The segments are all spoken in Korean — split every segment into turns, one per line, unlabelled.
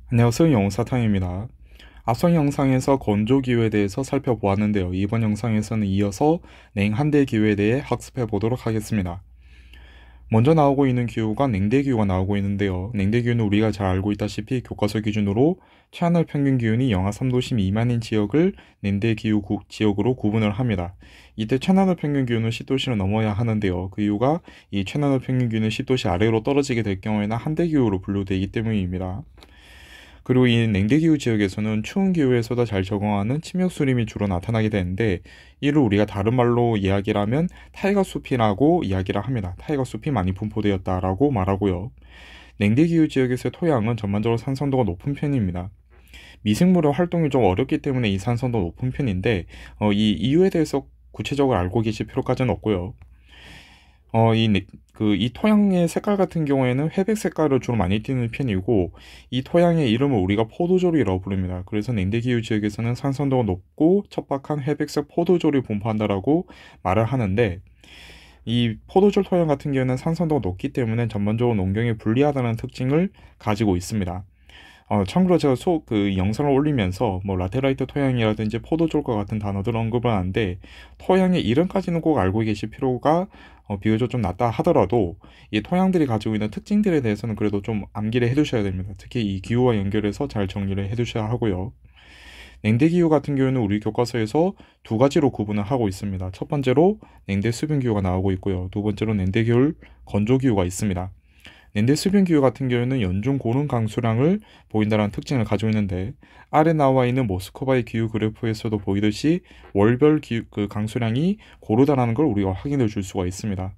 안녕하세요. 영사탕입니다. 앞선 영상에서 건조기후에 대해서 살펴보았는데요. 이번 영상에서는 이어서 냉한대기후에 대해 학습해 보도록 하겠습니다. 먼저 나오고 있는 기후가 냉대기후가 나오고 있는데요. 냉대기후는 우리가 잘 알고 있다시피 교과서 기준으로 최하늘 평균 기온이 영하 3도씨 미만인 지역을 냉대기후 지역으로 구분을 합니다. 이때 최하늘 평균 기온은 10도씨를 넘어야 하는데요. 그 이유가 이 최하늘 평균 기온이 10도씨 아래로 떨어지게 될 경우에는 한대기후로 분류되기 때문입니다. 그리고 이 냉대기후 지역에서는 추운 기후에서도 잘 적응하는 침욕수림이 주로 나타나게 되는데, 이를 우리가 다른 말로 이야기를 하면 타이거 숲이라고 이야기를 합니다. 타이거 숲이 많이 분포되었다라고 말하고요. 냉대기후 지역에서의 토양은 전반적으로 산성도가 높은 편입니다. 미생물의 활동이 좀 어렵기 때문에 이 산성도 높은 편인데, 이 이유에 대해서 구체적으로 알고 계실 필요까지는 없고요. 이 토양의 색깔 같은 경우에는 회백 색깔을 주로 많이 띠는 편이고, 이 토양의 이름을 우리가 포도조리라고 부릅니다. 그래서 냉대기후 지역에서는 산성도가 높고 척박한 회백색 포도조리 분포한다라고 말을 하는데, 이 포도졸 토양 같은 경우에는 산성도가 높기 때문에 전반적으로 농경에 불리하다는 특징을 가지고 있습니다. 참고로 제가 영상을 올리면서 뭐 라테라이트 토양이라든지 포도졸과 같은 단어들을 언급을 하는데, 토양의 이름까지는 꼭 알고 계실 필요가 비교적 좀 낮다 하더라도 이 토양들이 가지고 있는 특징들에 대해서는 그래도 좀 암기를 해두셔야 됩니다. 특히 이 기후와 연결해서 잘 정리를 해두셔야 하고요. 냉대기후 같은 경우는 우리 교과서에서 두 가지로 구분을 하고 있습니다. 첫 번째로 냉대 수변기후가 나오고 있고요. 두 번째로 냉대겨울 건조기후가 있습니다. 냉대 수변기후 같은 경우는 연중 고른 강수량을 보인다는 특징을 가지고 있는데, 아래 나와 있는 모스크바의 기후 그래프에서도 보이듯이 월별 강수량이 고르다라는 걸 우리가 확인해 줄 수가 있습니다.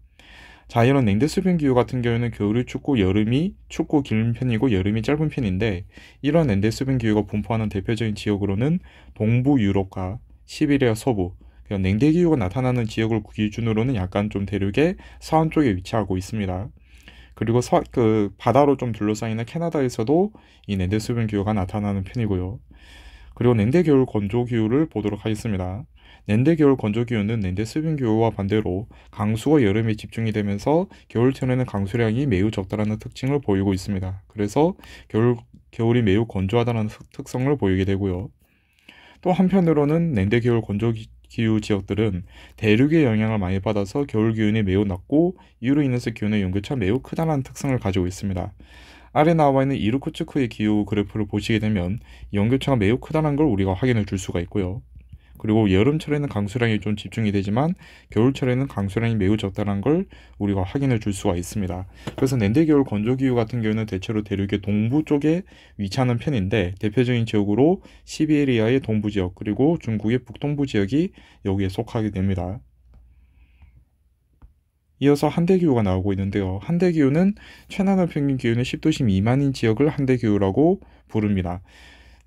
자, 이런 냉대 수변 기후 같은 경우에는 겨울이 춥고 여름이 춥고 긴 편이고 여름이 짧은 편인데, 이런 냉대 수변 기후가 분포하는 대표적인 지역으로는 동부 유럽과 시베리아 서부, 냉대 기후가 나타나는 지역을 기준으로는 약간 좀 대륙의 서안 쪽에 위치하고 있습니다. 그리고 바다로 좀 둘러싸이는 캐나다에서도 이 냉대 수변 기후가 나타나는 편이고요. 그리고 냉대 겨울 건조 기후를 보도록 하겠습니다. 냉대 겨울 건조 기후는 냉대 수분 기후와 반대로 강수가 여름에 집중이 되면서 겨울철에는 강수량이 매우 적다라는 특징을 보이고 있습니다. 그래서 겨울이 매우 건조하다는 특성을 보이게 되고요. 또 한편으로는 냉대 겨울 건조 기후 지역들은 대륙의 영향을 많이 받아서 겨울 기온이 매우 낮고, 이로 인해서 기온의 연교차가 매우 크다는 특성을 가지고 있습니다. 아래 나와 있는 이르쿠츠크의 기후 그래프를 보시게 되면 연교차가 매우 크다는 걸 우리가 확인해 줄 수가 있고요. 그리고 여름철에는 강수량이 좀 집중이 되지만 겨울철에는 강수량이 매우 적다는 걸 우리가 확인해 줄 수가 있습니다. 그래서 냉대겨울 건조기후 같은 경우는 대체로 대륙의 동부 쪽에 위치하는 편인데, 대표적인 지역으로 시베리아의 동부 지역 그리고 중국의 북동부 지역이 여기에 속하게 됩니다. 이어서 한대기후가 나오고 있는데요. 한대기후는 최나널 평균 기온이 10도씨 미만인 지역을 한대기후라고 부릅니다.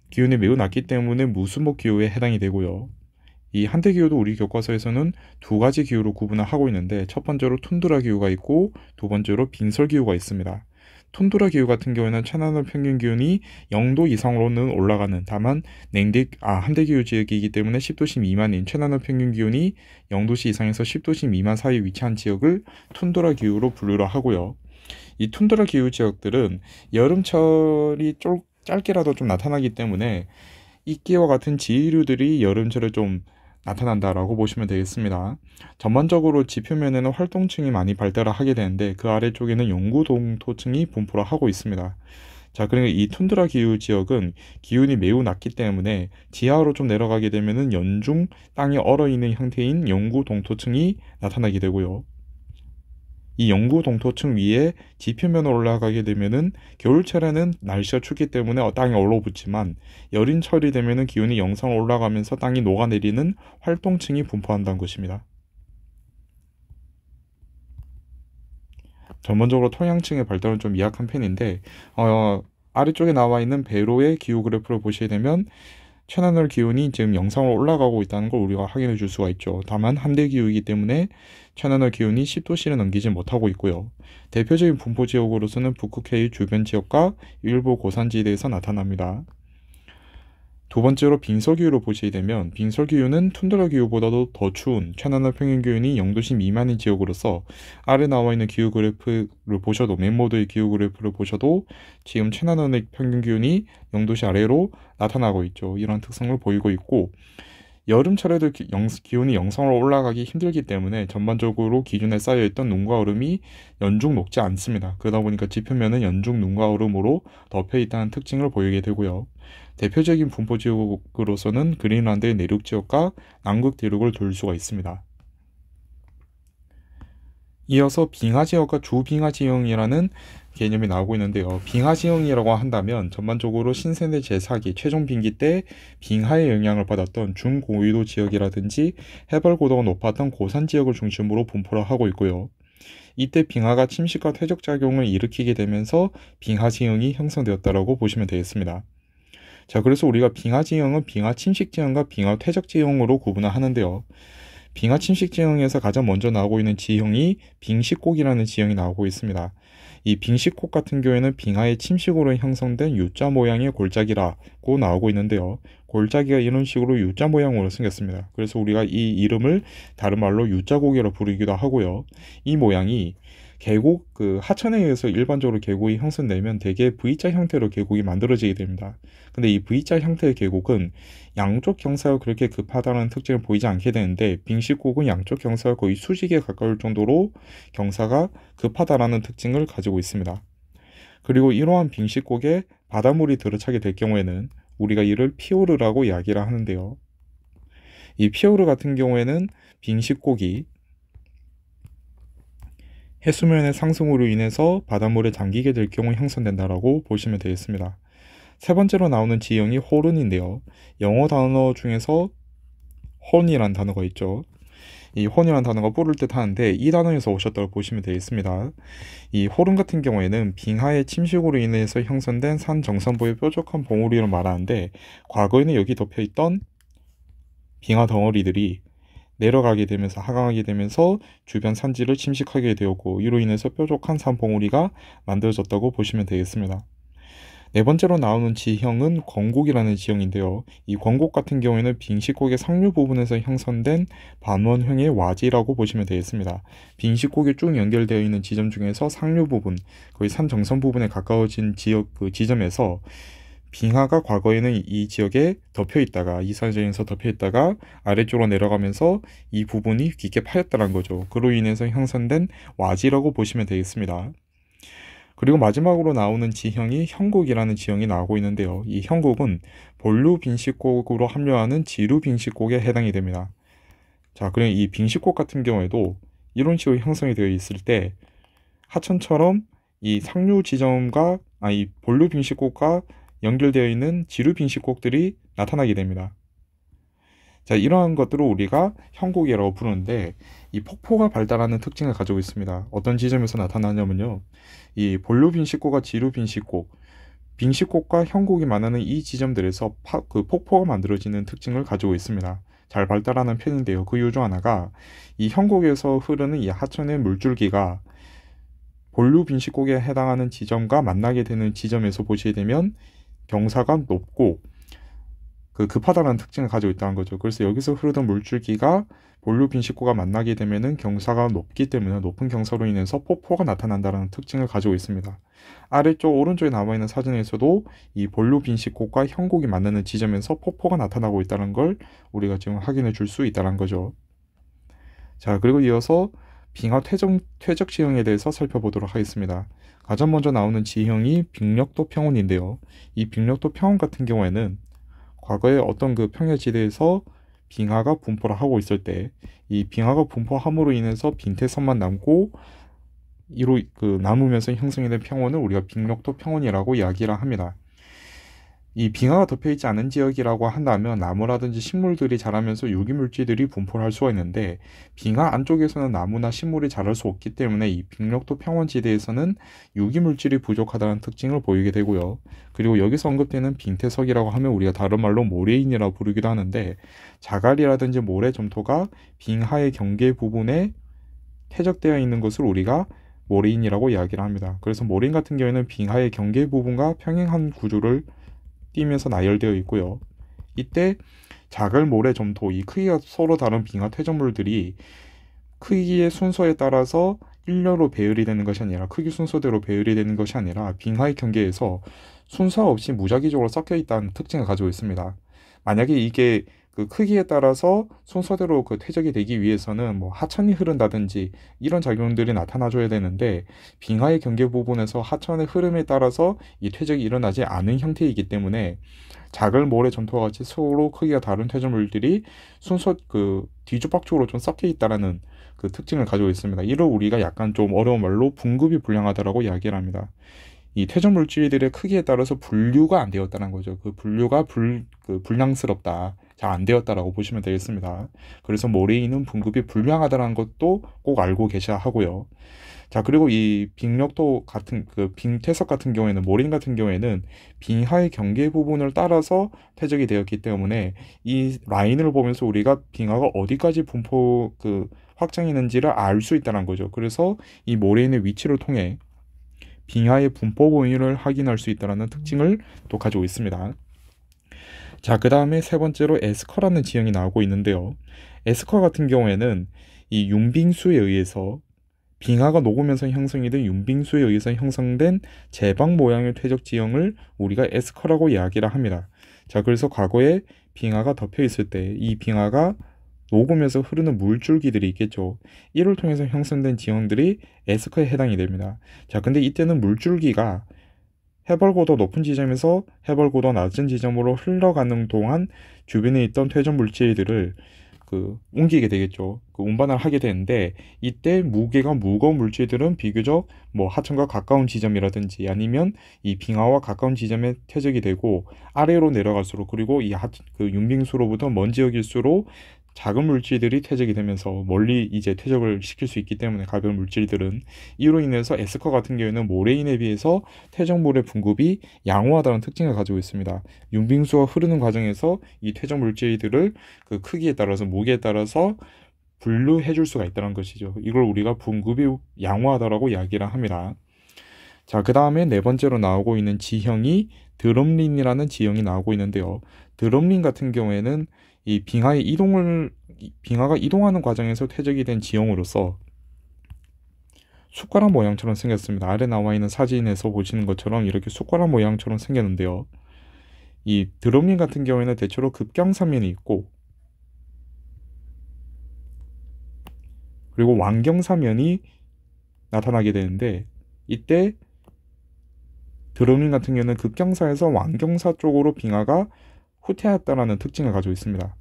기온이 매우 낮기 때문에 무수목 기후에 해당이 되고요. 이 한대기후도 우리 교과서에서는 두 가지 기후로 구분을 하고 있는데, 첫 번째로 툰드라 기후가 있고 두 번째로 빙설 기후가 있습니다. 툰드라 기후 같은 경우에는 최나널 평균 기온이 0도 이상으로는 올라가는, 다만 한대기후 지역이기 때문에 10도씨 미만인 최나널 평균 기온이 0도씨 이상에서 10도씨 미만 사이에 위치한 지역을 툰드라 기후로 분류를 하고요. 이 툰드라 기후 지역들은 여름철이 짧게라도 좀 나타나기 때문에 이끼와 같은 지류들이 여름철에 좀 나타난다라고 보시면 되겠습니다. 전반적으로 지표면에는 활동층이 많이 발달을 하게 되는데, 그 아래쪽에는 영구동토층이 분포를 하고 있습니다. 자, 그리고 이 툰드라 기후 지역은 기온이 매우 낮기 때문에 지하로 좀 내려가게 되면은 연중 땅이 얼어있는 형태인 영구동토층이 나타나게 되고요. 이 영구 동토층 위에 지표면으로 올라가게 되면은 겨울철에는 날씨가 춥기 때문에 땅이 얼어붙지만, 여름철이 되면은 기온이 영상으로 올라가면서 땅이 녹아내리는 활동층이 분포한다는 것입니다. 전반적으로 토양층의 발달은 좀 미약한 편인데, 아래쪽에 나와 있는 배로의 기후 그래프를 보시게 되면 최나널 기온이 지금 영상으로 올라가고 있다는 걸 우리가 확인해 줄 수가 있죠. 다만 한대 기후이기 때문에 최나널 기온이 10도씨를 넘기지 못하고 있고요. 대표적인 분포 지역으로서는 북극해의 주변 지역과 일부 고산지대에서 나타납니다. 두 번째로 빙설기후를 보시게 되면 빙설기후는 툰드라 기후보다도 더 추운 최난화 평균 기온이 0도씨 미만인 지역으로서 아래 나와 있는 기후 그래프를 보셔도 맨모드의 기후 그래프를 보셔도 지금 최난화 평균 기온이 0도씨 아래로 나타나고 있죠. 이런 특성을 보이고 있고 여름철에도 기온이 영상으로 올라가기 힘들기 때문에 전반적으로 기준에 쌓여있던 눈과 얼음이 연중 녹지 않습니다. 그러다 보니까 지표면은 연중 눈과 얼음으로 덮여있다는 특징을 보이게 되고요. 대표적인 분포 지역으로서는 그린란드의 내륙 지역과 남극 대륙을 둘 수가 있습니다. 이어서 빙하지역과 주빙하지형이라는 개념이 나오고 있는데요. 빙하지형이라고 한다면 전반적으로 신세대 제4기 최종 빙기 때 빙하의 영향을 받았던 중고위도 지역이라든지 해발 고도가 높았던 고산 지역을 중심으로 분포를 하고 있고요. 이때 빙하가 침식과 퇴적작용을 일으키게 되면서 빙하지형이 형성되었다고 보시면 되겠습니다. 자, 그래서 우리가 빙하지형은 빙하침식지형과 빙하퇴적지형으로 구분을 하는데요. 빙하침식지형에서 가장 먼저 나오고 있는 지형이 빙식곡이라는 지형이 나오고 있습니다. 이 빙식곡 같은 경우에는 빙하의 침식으로 형성된 U자 모양의 골짜기라고 나오고 있는데요. 골짜기가 이런 식으로 U자 모양으로 생겼습니다. 그래서 우리가 이 이름을 다른 말로 U자곡이라 부르기도 하고요. 이 모양이 계곡, 하천에 의해서 일반적으로 계곡이 형성되면 대개 V자 형태로 계곡이 만들어지게 됩니다. 근데 이 V자 형태의 계곡은 양쪽 경사가 그렇게 급하다는 특징을 보이지 않게 되는데 빙식곡은 양쪽 경사가 거의 수직에 가까울 정도로 경사가 급하다라는 특징을 가지고 있습니다. 그리고 이러한 빙식곡에 바닷물이 들어차게 될 경우에는 우리가 이를 피오르라고 이야기를 하는데요. 이 피오르 같은 경우에는 빙식곡이 해수면의 상승으로 인해서 바닷물에 잠기게 될 경우 형성된다라고 보시면 되겠습니다. 세 번째로 나오는 지형이 호른인데요. 영어 단어 중에서 혼이란 단어가 있죠. 이 혼이란 단어가 뿔을 뜻하는데 이 단어에서 오셨다고 보시면 되겠습니다. 이 호른 같은 경우에는 빙하의 침식으로 인해서 형성된 산 정상부의 뾰족한 봉우리를 말하는데 과거에는 여기 덮여있던 빙하 덩어리들이 내려가게 되면서 하강하게 되면서 주변 산지를 침식하게 되었고 이로 인해서 뾰족한 산봉우리가 만들어졌다고 보시면 되겠습니다. 네 번째로 나오는 지형은 권곡이라는 지형인데요. 이 권곡 같은 경우에는 빙식곡의 상류 부분에서 형성된 반원형의 와지라고 보시면 되겠습니다. 빙식곡이 쭉 연결되어 있는 지점 중에서 상류 부분, 거의 산 정선 부분에 가까워진 지역 지점에서 빙하가 과거에는 이 지역에 덮여있다가 이 산지에서 덮여있다가 아래쪽으로 내려가면서 이 부분이 깊게 파였다는 거죠. 그로 인해서 형성된 와지라고 보시면 되겠습니다. 그리고 마지막으로 나오는 지형이 형곡이라는 지형이 나오고 있는데요. 이 형곡은 본류 빙식곡으로 합류하는 지류 빙식곡에 해당이 됩니다. 자, 그럼 이 빙식곡 같은 경우에도 이런 식으로 형성이 되어 있을 때 하천처럼 이 상류 지점과 이 본류 빙식곡과 연결되어 있는 지류 빙식곡들이 나타나게 됩니다. 자, 이러한 것들을 우리가 형곡이라고 부르는데 이 폭포가 발달하는 특징을 가지고 있습니다. 어떤 지점에서 나타나냐면요. 이 본류 빙식곡과 지류 빙식곡, 빙식곡과 형곡이 만나는 이 지점들에서 폭포가 만들어지는 특징을 가지고 있습니다. 잘 발달하는 편인데요. 그 이유 중 하나가 이 형곡에서 흐르는 이 하천의 물줄기가 본류 빙식곡에 해당하는 지점과 만나게 되는 지점에서 보시게 되면 경사가 높고 급하다는 특징을 가지고 있다는 거죠. 그래서 여기서 흐르던 물줄기가 본류 빙식구가 만나게 되면은 경사가 높기 때문에 높은 경사로 인해서 폭포가 나타난다는 특징을 가지고 있습니다. 아래쪽 오른쪽에 남아있는 사진에서도 이 본류 빙식곡과 형곡이 만나는 지점에서 폭포가 나타나고 있다는 걸 우리가 지금 확인해 줄 수 있다는 거죠. 자, 그리고 이어서 빙하 퇴적 지형에 대해서 살펴보도록 하겠습니다. 가장 먼저 나오는 지형이 빙력도 평원인데요. 이 빙력도 평원 같은 경우에는 과거에 어떤 평야지대에서 빙하가 분포를 하고 있을 때 이 빙하가 분포함으로 인해서 빈태선만 남고 이로 남으면서 형성이 된 평원을 우리가 빙력도 평원이라고 이야기를 합니다. 이 빙하가 덮여있지 않은 지역이라고 한다면 나무라든지 식물들이 자라면서 유기물질들이 분포를 할 수가 있는데 빙하 안쪽에서는 나무나 식물이 자랄 수 없기 때문에 이 빙력도 평원지대에서는 유기물질이 부족하다는 특징을 보이게 되고요. 그리고 여기서 언급되는 빙태석이라고 하면 우리가 다른 말로 모래인이라고 부르기도 하는데 자갈이라든지 모래 점토가 빙하의 경계 부분에 퇴적되어 있는 것을 우리가 모래인이라고 이야기를 합니다. 그래서 모래인 같은 경우에는 빙하의 경계 부분과 평행한 구조를 띄면서 나열되어 있고요. 이때 작을 모래 점토, 이 크기가 서로 다른 빙하 퇴적물들이 크기의 순서에 따라서 일렬로 배열이 되는 것이 아니라 크기 순서대로 배열이 되는 것이 아니라 빙하의 경계에서 순서 없이 무작위적으로 섞여 있다는 특징을 가지고 있습니다. 만약에 이게 그 크기에 따라서 순서대로 그 퇴적이 되기 위해서는 뭐 하천이 흐른다든지 이런 작용들이 나타나줘야 되는데 빙하의 경계 부분에서 하천의 흐름에 따라서 이 퇴적이 일어나지 않은 형태이기 때문에 작은 모래 점토와 같이 서로 크기가 다른 퇴적물들이 순서 그 뒤죽박죽으로 좀 섞여 있다라는 그 특징을 가지고 있습니다. 이를 우리가 약간 좀 어려운 말로 분급이 불량하다라고 이야기를 합니다. 이 퇴적 물질들의 크기에 따라서 분류가 안 되었다는 거죠. 그 분류가 불량스럽다, 잘 안 되었다라고 보시면 되겠습니다. 그래서 모래인은 분급이 불량하다는 것도 꼭 알고 계셔야 하고요. 자, 그리고 이 빙력도 같은 그 빙퇴석 같은 경우에는 모래인 같은 경우에는 빙하의 경계 부분을 따라서 퇴적이 되었기 때문에 이 라인을 보면서 우리가 빙하가 어디까지 분포 확장했는지를 알 수 있다는 거죠. 그래서 이 모래인의 위치를 통해 빙하의 분포 범위를 확인할 수 있다는 특징을 또 가지고 있습니다. 자, 그 다음에 세 번째로 에스커라는 지형이 나오고 있는데요. 에스커 같은 경우에는 이 융빙수에 의해서 빙하가 녹으면서 형성이 된 융빙수에 의해서 형성된 제방 모양의 퇴적 지형을 우리가 에스커라고 이야기를 합니다. 자, 그래서 과거에 빙하가 덮여 있을 때 이 빙하가 녹으면서 흐르는 물줄기들이 있겠죠. 이를 통해서 형성된 지형들이 에스커에 해당이 됩니다. 자, 근데 이때는 물줄기가 해발고도 높은 지점에서 해발고도 낮은 지점으로 흘러가는 동안 주변에 있던 퇴적 물질들을 옮기게 되겠죠. 운반을 하게 되는데 이때 무게가 무거운 물질들은 비교적 뭐 하천과 가까운 지점이라든지 아니면 이 빙하와 가까운 지점에 퇴적이 되고 아래로 내려갈수록 그리고 융빙수로부터 먼지역일수록 작은 물질들이 퇴적이 되면서 멀리 이제 퇴적을 시킬 수 있기 때문에 가벼운 물질들은 이로 인해서 에스커 같은 경우에는 모래인에 비해서 퇴적물의 분급이 양호하다는 특징을 가지고 있습니다. 융빙수가 흐르는 과정에서 이 퇴적 물질들을 그 크기에 따라서 무게에 따라서 분류해 줄 수가 있다는 것이죠. 이걸 우리가 분급이 양호하다라고 이야기를 합니다. 자, 그 다음에 네 번째로 나오고 있는 지형이 드럼린이라는 지형이 나오고 있는데요. 드럼린 같은 경우에는 이 빙하가 이동하는 과정에서 퇴적이 된 지형으로서 숟가락 모양처럼 생겼습니다. 아래 나와 있는 사진에서 보시는 것처럼 이렇게 숟가락 모양처럼 생겼는데요. 이 드럼린 같은 경우에는 대체로 급경사면이 있고 그리고 완경사면이 나타나게 되는데 이때 드럼린 같은 경우는 급경사에서 완경사 쪽으로 빙하가 후퇴했다라는 특징을 가지고 있습니다.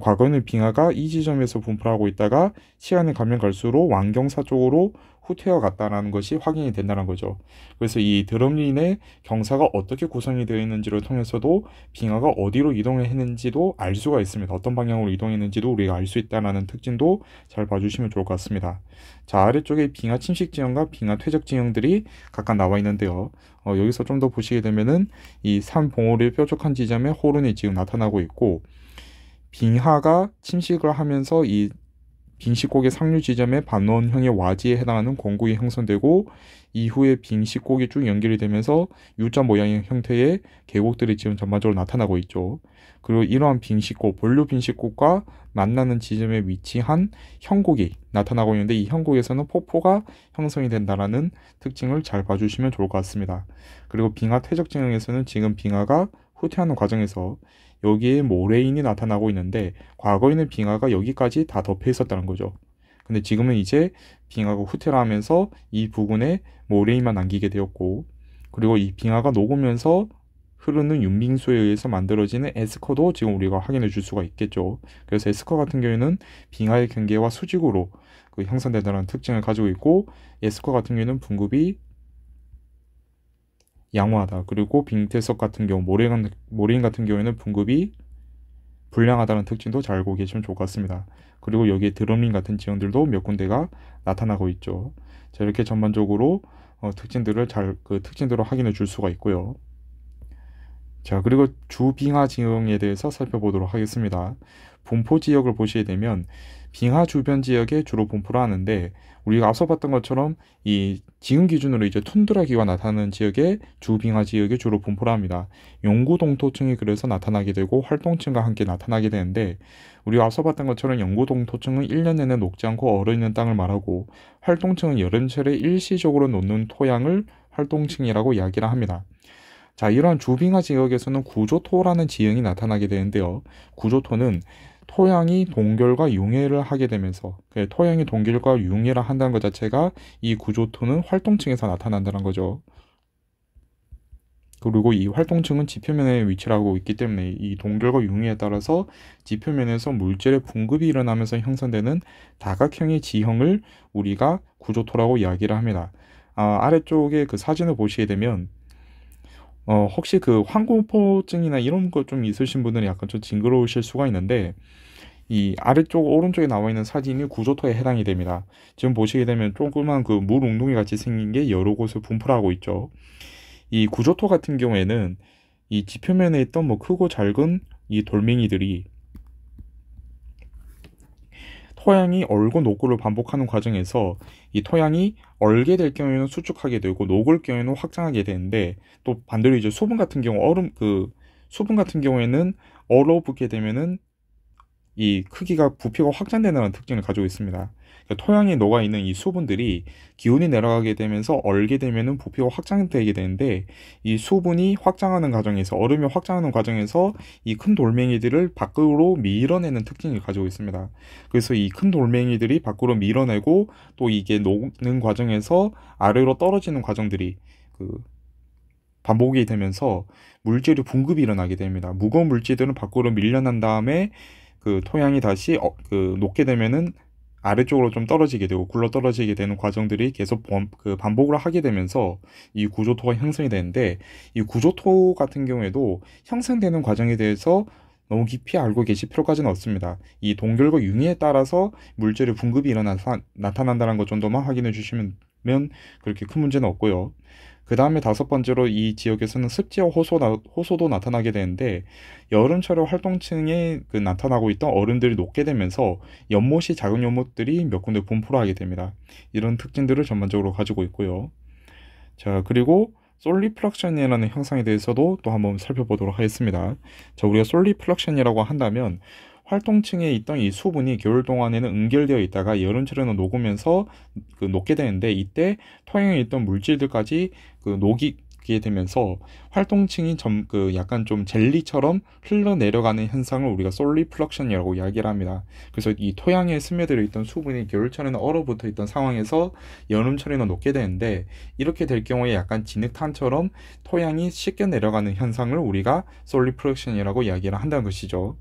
과거에는 빙하가 이 지점에서 분포를 하고 있다가 시간이 가면 갈수록 완경사 쪽으로 후퇴어 갔다는 것이 확인이 된다는 거죠. 그래서 이 드럼린의 경사가 어떻게 구성이 되어 있는지를 통해서도 빙하가 어디로 이동했는지도 알 수가 있습니다. 어떤 방향으로 이동했는지도 우리가 알 수 있다는 특징도 잘 봐주시면 좋을 것 같습니다. 자, 아래쪽에 빙하 침식 지형과 빙하 퇴적 지형들이 각각 나와 있는데요. 여기서 좀 더 보시게 되면은 이 산 봉우리 뾰족한 지점에 호른이 지금 나타나고 있고 빙하가 침식을 하면서 이 빙식곡의 상류 지점에 반원형의 와지에 해당하는 공구이 형성되고 이후에 빙식곡이 쭉 연결이 되면서 U자 모양의 형태의 계곡들이 지금 전반적으로 나타나고 있죠. 그리고 이러한 빙식곡, 본류 빙식곡과 만나는 지점에 위치한 형곡이 나타나고 있는데 이 형곡에서는 폭포가 형성이 된다는 특징을 잘 봐주시면 좋을 것 같습니다. 그리고 빙하 퇴적 지형에서는 지금 빙하가 후퇴하는 과정에서 여기에 모래인이 나타나고 있는데 과거에는 빙하가 여기까지 다 덮여 있었다는 거죠. 근데 지금은 이제 빙하가 후퇴를 하면서 이 부분에 모래인만 남기게 되었고 그리고 이 빙하가 녹으면서 흐르는 융빙수에 의해서 만들어지는 에스커도 지금 우리가 확인해 줄 수가 있겠죠. 그래서 에스커 같은 경우에는 빙하의 경계와 수직으로 형성된다는 특징을 가지고 있고 에스커 같은 경우에는 분급이 양호하다. 그리고 빙태석 같은 경우 모래인 같은 경우에는 분급이 불량하다는 특징도 잘 알고 계시면 좋을 것 같습니다. 그리고 여기에 드럼린 같은 지형들도 몇 군데가 나타나고 있죠. 자, 이렇게 전반적으로 특징들을 특징들을 확인해 줄 수가 있고요. 자, 그리고 주빙하 지형에 대해서 살펴보도록 하겠습니다. 분포 지역을 보시게 되면 빙하 주변 지역에 주로 분포를 하는데, 우리가 앞서 봤던 것처럼 이 지금 기준으로 이제 툰드라기가 나타나는 지역에 주빙하 지역에 주로 분포를 합니다. 영구 동토층이 그래서 나타나게 되고 활동층과 함께 나타나게 되는데, 우리가 앞서 봤던 것처럼 영구 동토층은 1년 내내 녹지 않고 얼어있는 땅을 말하고, 활동층은 여름철에 일시적으로 녹는 토양을 활동층이라고 이야기를 합니다. 자, 이러한 주빙하 지역에서는 구조토라는 지형이 나타나게 되는데요. 구조토는 토양이 동결과 융해를 하게 되면서, 토양이 동결과 융해를 한다는 것 자체가 이 구조토는 활동층에서 나타난다는 거죠. 그리고 이 활동층은 지표면에 위치를 하고 있기 때문에 이 동결과 융해에 따라서 지표면에서 물질의 분급이 일어나면서 형성되는 다각형의 지형을 우리가 구조토라고 이야기를 합니다. 아래쪽에 그 사진을 보시게 되면 혹시 그 황공포증이나 이런 거 좀 있으신 분들은 약간 좀 징그러우실 수가 있는데, 이 아래쪽 오른쪽에 나와 있는 사진이 구조토에 해당이 됩니다. 지금 보시게 되면 조그만 그 물 웅덩이 같이 생긴 게 여러 곳에 분포를 하고 있죠. 이 구조토 같은 경우에는 이 지표면에 있던 뭐 크고 작은 이 돌멩이들이 토양이 얼고 녹고를 반복하는 과정에서 이 토양이 얼게 될 경우에는 수축하게 되고 녹을 경우에는 확장하게 되는데, 또 반대로 이제 수분 같은 경우 수분 같은 경우에는 얼어붙게 되면은 이 크기가 부피가 확장되는 특징을 가지고 있습니다. 그러니까 토양에 녹아 있는 이 수분들이 기온이 내려가게 되면서 얼게 되면은 부피가 확장되게 되는데, 이 수분이 확장하는 과정에서 얼음이 확장하는 과정에서 이 큰 돌멩이들을 밖으로 밀어내는 특징을 가지고 있습니다. 그래서 이 큰 돌멩이들이 밖으로 밀어내고 또 이게 녹는 과정에서 아래로 떨어지는 과정들이 그 반복이 되면서 물질의 분급이 일어나게 됩니다. 무거운 물질들은 밖으로 밀려난 다음에 그 토양이 다시 녹게 되면은 아래쪽으로 좀 떨어지게 되고 굴러 떨어지게 되는 과정들이 계속 반복을 하게 되면서 이 구조토가 형성이 되는데, 이 구조토 같은 경우에도 형성되는 과정에 대해서 너무 깊이 알고 계실 필요까지는 없습니다. 이 동결과 융해에 따라서 물질의 분급이 나타난다는 것 정도만 확인해 주시면 그렇게 큰 문제는 없고요. 그 다음에 다섯 번째로 이 지역에서는 습지와 호소도 나타나게 되는데, 여름철에 활동층에 나타나고 있던 얼음들이 녹게 되면서 연못이 작은 연못들이 몇 군데 분포를 하게 됩니다. 이런 특징들을 전반적으로 가지고 있고요. 자, 그리고 솔리플럭션이라는 형상에 대해서도 또 한번 살펴보도록 하겠습니다. 자, 우리가 솔리플럭션이라고 한다면 활동층에 있던 이 수분이 겨울 동안에는 응결되어 있다가 여름철에는 녹으면서 녹게 되는데, 이때 토양에 있던 물질들까지 녹이게 되면서 활동층이 약간 좀 젤리처럼 흘러내려가는 현상을 우리가 솔리플럭션이라고 이야기를 합니다. 그래서 이 토양에 스며들어 있던 수분이 겨울철에는 얼어붙어 있던 상황에서 여름철에는 녹게 되는데, 이렇게 될 경우에 약간 진흙탕처럼 토양이 씻겨 내려가는 현상을 우리가 솔리플럭션이라고 이야기를 한다는 것이죠.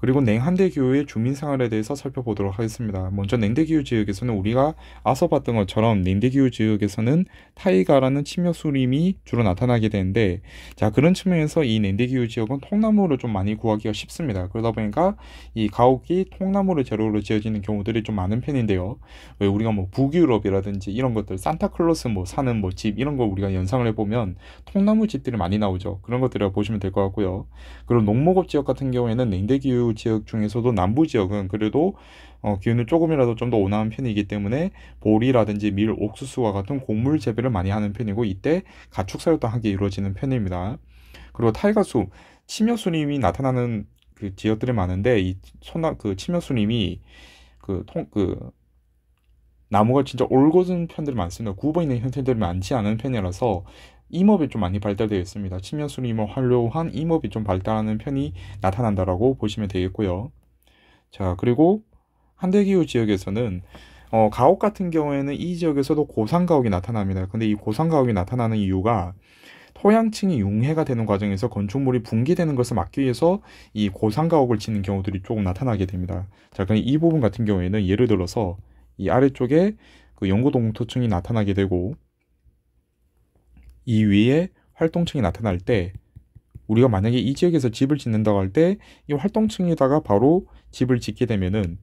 그리고 냉한대 기후의 주민 생활에 대해서 살펴보도록 하겠습니다. 먼저 냉대 기후 지역에서는 우리가 앞서 봤던 것처럼 냉대 기후 지역에서는 타이가라는 침엽 수림이 주로 나타나게 되는데, 자, 그런 측면에서 이 냉대 기후 지역은 통나무를 좀 많이 구하기가 쉽습니다. 그러다 보니까 이 가옥이 통나무를 재료로 지어지는 경우들이 좀 많은 편인데요. 왜 우리가 뭐 북유럽이라든지 이런 것들 산타클로스 뭐 사는 뭐 집 이런 거 우리가 연상을 해보면 통나무 집들이 많이 나오죠. 그런 것들을 보시면 될 것 같고요. 그리고 농목업 지역 같은 경우에는 냉대 기후 지역 중에서도 남부 지역은 그래도 기온이 조금이라도 좀 더 온화한 편이기 때문에 보리라든지 밀, 옥수수와 같은 곡물 재배를 많이 하는 편이고, 이때 가축 사육도 함께 이루어지는 편입니다. 그리고 타이가수, 침엽수림이 나타나는 그 지역들이 많은데, 침엽수림이 나무가 진짜 올곧은 편들이 많습니다. 굽어 있는 형태들이 많지 않은 편이라서 임업이 좀 많이 발달되어 있습니다. 침연수림을 활용한 임업이 좀 발달하는 편이 나타난다라고 보시면 되겠고요. 자, 그리고 한대기후 지역에서는 가옥 같은 경우에는 이 지역에서도 고산가옥이 나타납니다. 근데 이 고산가옥이 나타나는 이유가 토양층이 융해가 되는 과정에서 건축물이 붕괴되는 것을 막기 위해서 이 고산가옥을 짓는 경우들이 조금 나타나게 됩니다. 자, 그럼 이 부분 같은 경우에는 예를 들어서 이 아래쪽에 영구동토층이 나타나게 되고, 이 위에 활동층이 나타날 때, 우리가 만약에 이 지역에서 집을 짓는다고 할 때 이 활동층에다가 바로 집을 짓게 되면은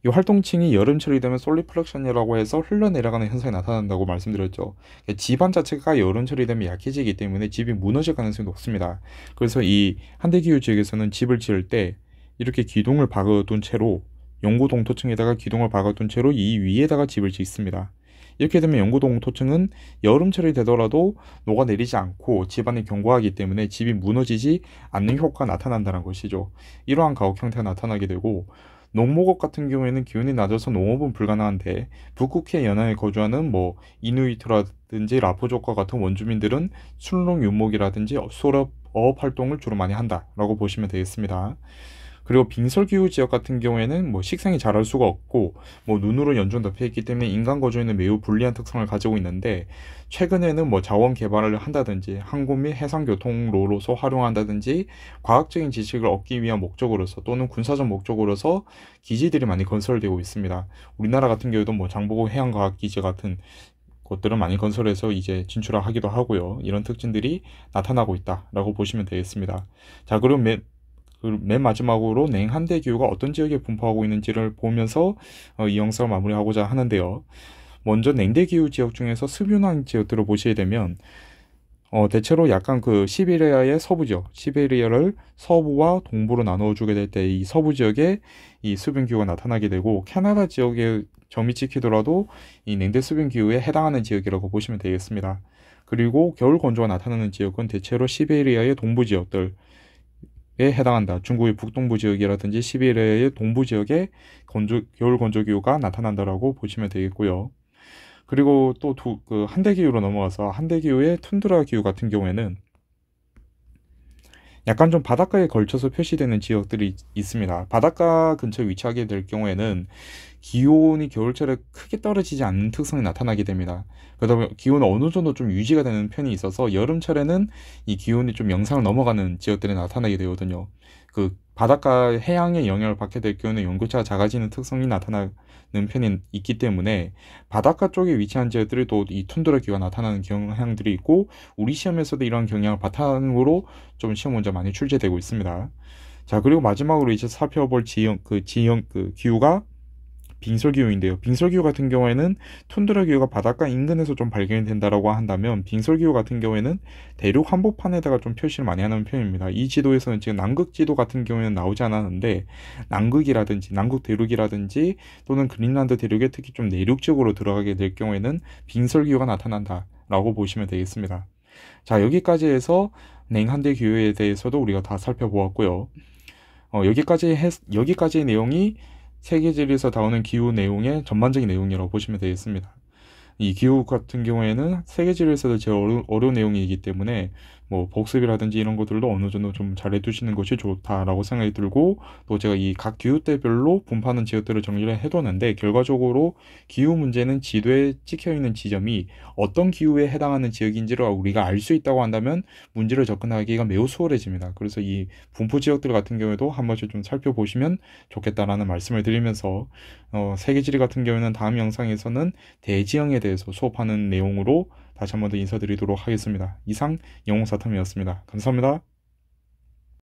이 이 활동층이 여름철이 되면 솔리플렉션이라고 해서 흘러내려가는 현상이 나타난다고 말씀드렸죠. 지반 자체가 여름철이 되면 약해지기 때문에 집이 무너질 가능성이 높습니다. 그래서 이 한대기후 지역에서는 집을 지을 때 이렇게 기둥을 박아둔 채로 영구 동토층에다가 기둥을 박아둔 채로 이 위에다가 집을 짓습니다. 이렇게 되면 영구 동토층은 여름철이 되더라도 녹아내리지 않고 집안이 견고하기 때문에 집이 무너지지 않는 효과가 나타난다는 것이죠. 이러한 가옥 형태가 나타나게 되고, 농목업 같은 경우에는 기온이 낮아서 농업은 불가능한데 북극해 연안에 거주하는 뭐 이누이트라든지 라포족과 같은 원주민들은 순농 유목이라든지 소업 어업 활동을 주로 많이 한다라고 보시면 되겠습니다. 그리고 빙설기후 지역 같은 경우에는 뭐 식생이 자랄 수가 없고 뭐 눈으로 연중 덮여 있기 때문에 인간 거주에는 매우 불리한 특성을 가지고 있는데, 최근에는 뭐 자원 개발을 한다든지 항공 및 해상 교통로로서 활용한다든지 과학적인 지식을 얻기 위한 목적으로서 또는 군사적 목적으로서 기지들이 많이 건설되고 있습니다. 우리나라 같은 경우도 뭐 장보고 해양과학기지 같은 곳들은 많이 건설해서 이제 진출하기도 하고요. 이런 특징들이 나타나고 있다라고 보시면 되겠습니다. 자, 그럼 맨 마지막으로 냉한대 기후가 어떤 지역에 분포하고 있는지를 보면서 이 영상을 마무리하고자 하는데요. 먼저 냉대 기후 지역 중에서 습윤한 지역들을 보시게 되면 대체로 약간 그 시베리아의 서부 지역, 시베리아를 서부와 동부로 나누어주게 될 때 이 서부 지역에 이 수분 기후가 나타나게 되고, 캐나다 지역에 점이 찍히더라도 이 냉대 수분 기후에 해당하는 지역이라고 보시면 되겠습니다. 그리고 겨울 건조가 나타나는 지역은 대체로 시베리아의 동부 지역들 에 해당한다. 중국의 북동부 지역이라든지 시베리아의 동부 지역에 겨울 건조 기후가 나타난다라고 보시면 되겠고요. 그리고 또 한대 기후로 넘어가서 한대 기후의 툰드라 기후 같은 경우에는 약간 좀 바닷가에 걸쳐서 표시되는 지역들이 있습니다. 바닷가 근처에 위치하게 될 경우에는 기온이 겨울철에 크게 떨어지지 않는 특성이 나타나게 됩니다. 그러다 보면 기온은 어느 정도 좀 유지가 되는 편이 있어서 여름철에는 이 기온이 좀 영상을 넘어가는 지역들이 나타나게 되거든요. 그 바닷가 해양의 영향을 받게 될 경우는 연교차가 작아지는 특성이 나타나는 편이 있기 때문에 바닷가 쪽에 위치한 지역들이 또 이 툰드라 기후가 나타나는 경향들이 있고, 우리 시험에서도 이런 경향을 바탕으로 좀 시험 문제 많이 출제되고 있습니다. 자, 그리고 마지막으로 이제 살펴볼 지형 기후가 빙설기후인데요. 빙설기후 같은 경우에는 툰드라 기후가 바닷가 인근에서 좀 발견이 된다라고 한다면, 빙설기후 같은 경우에는 대륙 한복판에다가 좀 표시를 많이 하는 편입니다. 이 지도에서는 지금 남극 지도 같은 경우에는 나오지 않았는데, 남극이라든지 남극 대륙이라든지 또는 그린란드 대륙에 특히 좀 내륙 지역으로 들어가게 될 경우에는 빙설기후가 나타난다라고 보시면 되겠습니다. 자, 여기까지 해서 냉한대 기후에 대해서도 우리가 다 살펴보았고요. 여기까지의 내용이 세계지리에서 다루는 기후 내용의 전반적인 내용이라고 보시면 되겠습니다. 이 기후 같은 경우에는 세계지리에서도 제일 어려운 내용이기 때문에 뭐 복습이라든지 이런 것들도 어느 정도 좀 잘해 두시는 것이 좋다라고 생각이 들고, 또 제가 이 각 기후대별로 분포하는 지역들을 정리를 해뒀는데, 결과적으로 기후 문제는 지도에 찍혀 있는 지점이 어떤 기후에 해당하는 지역인지를 우리가 알 수 있다고 한다면 문제를 접근하기가 매우 수월해집니다. 그래서 이 분포 지역들 같은 경우에도 한 번씩 좀 살펴보시면 좋겠다라는 말씀을 드리면서, 세계지리 같은 경우에는 다음 영상에서는 대지형에 대해서 수업하는 내용으로 다시 한 번 더 인사드리도록 하겠습니다. 이상 영웅사탐이었습니다. 감사합니다.